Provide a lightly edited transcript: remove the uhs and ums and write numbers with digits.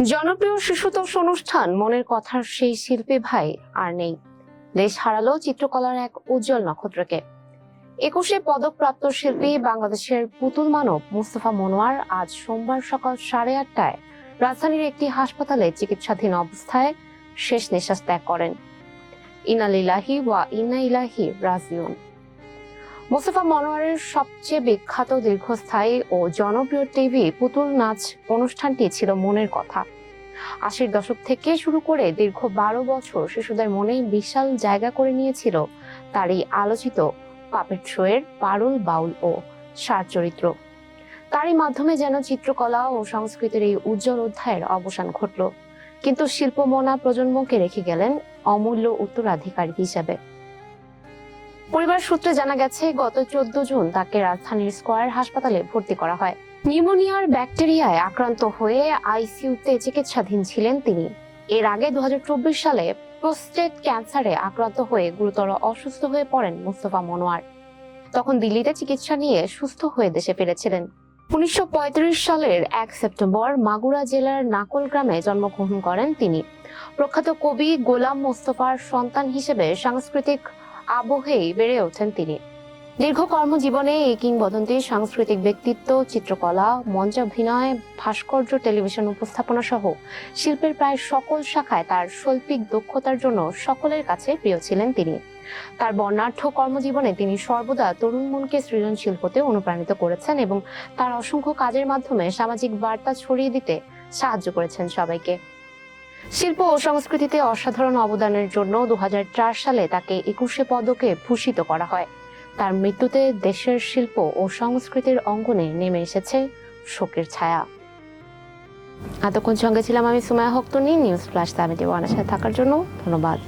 জনপ্রিয় শিশুতোষ অনুষ্ঠান মনের কথার সেই শিল্পী ভাই আর নেই। দেশ হারালো চিত্রকলার এক উজ্জ্বল নক্ষত্রকে। 21শে পদকপ্রাপ্ত শিল্পী বাংলাদেশের পুতুল মানব মুস্তফা মনোয়ার আজ সোমবার সকাল 8:30টায় রাজধানীর একটি হাসপাতালে চিকিৎসাধীন অবস্থায় শেষ নিঃশ্বাস ত্যাগ করেন। ইন্না লিল্লাহি ওয়া ইন্না ইলাইহি রাজিউন। মুস্তফা মনোয়ারের সবচেয়ে বিখ্যাত, দীর্ঘস্থায়ী ও জনপ্রিয় টিভি পুতুল নাচ অনুষ্ঠানটি ছিল মনের কথা। 80-র দশক থেকে শুরু করে দীর্ঘ 12 বছর শিশুদের মনে বিশাল জায়গা করে নিয়েছিল তার এই আলোচিত পাপেট শোয়ের পারুল, বাউল ও সার চরিত্র। তারই মাধ্যমে যেন চিত্রকলা ও সংস্কৃতির এই উজ্জ্বল অধ্যায়ের অবসান ঘটল, কিন্তু শিল্পমনা প্রজন্মকে রেখে গেলেন অমূল্য উত্তরাধিকারী হিসেবে। পরিবার সূত্রে জানা গেছে, গত 14 জুন তাকে রাজধানীর স্কয়ার হাসপাতালে ভর্তি করা হয়। নিউমোনিয়ার ব্যাকটেরিয়ায় আক্রান্ত হয়ে আইসিইউতে চিকিৎসাধীন ছিলেন তিনি। এর আগে 2024 সালে প্রোস্টেট ক্যান্সারে আক্রান্ত হয়ে গুরুতর অসুস্থ হয়ে পড়েন মুস্তফা মনোয়ার। তখন দিল্লিতে চিকিৎসা নিয়ে সুস্থ হয়ে দেশে ফিরেছিলেন। 1935 সালের 1 সেপ্টেম্বর মাগুরা জেলার নাকল গ্রামে জন্মগ্রহণ করেন তিনি। প্রখ্যাত কবি গোলাম মোস্তফার সন্তান হিসেবে সাংস্কৃতিক আবহেই বেড়ে ওঠেন তিনি। দীর্ঘ কর্মজীবনে এই কিংবদন্তির সাংস্কৃতিক ব্যক্তিত্ব, চিত্রকলা, মঞ্চাভিনয়, ভাস্কর্য, টেলিভিশন উপস্থাপনা সহ শিল্পের প্রায় সকল শাখায় তার শৈল্পিক দক্ষতার জন্য সকলের কাছে প্রিয় ছিলেন তিনি। তার বর্ণাঢ্য কর্মজীবনে তিনি সর্বদা তরুণ মনকে সৃজনশীল হতে অনুপ্রাণিত করেছেন এবং তার অসংখ্য কাজের মাধ্যমে সামাজিক বার্তা ছড়িয়ে দিতে সাহায্য করেছেন সবাইকে। শিল্প ও সংস্কৃতিতে অসাধারণ অবদানের জন্য 2004 সালে তাকে 21শে পদকে ভূষিত করা হয়। তার মৃত্যুতে দেশের শিল্প ও সংস্কৃতির অঙ্গনে নেমে এসেছে শোকের ছায়া। এতক্ষণ সঙ্গে ছিলাম আমি সুমাইয়া হক তনি। নিউজ ফ্ল্যাশ 71 এর সাথে থাকার জন্য ধন্যবাদ।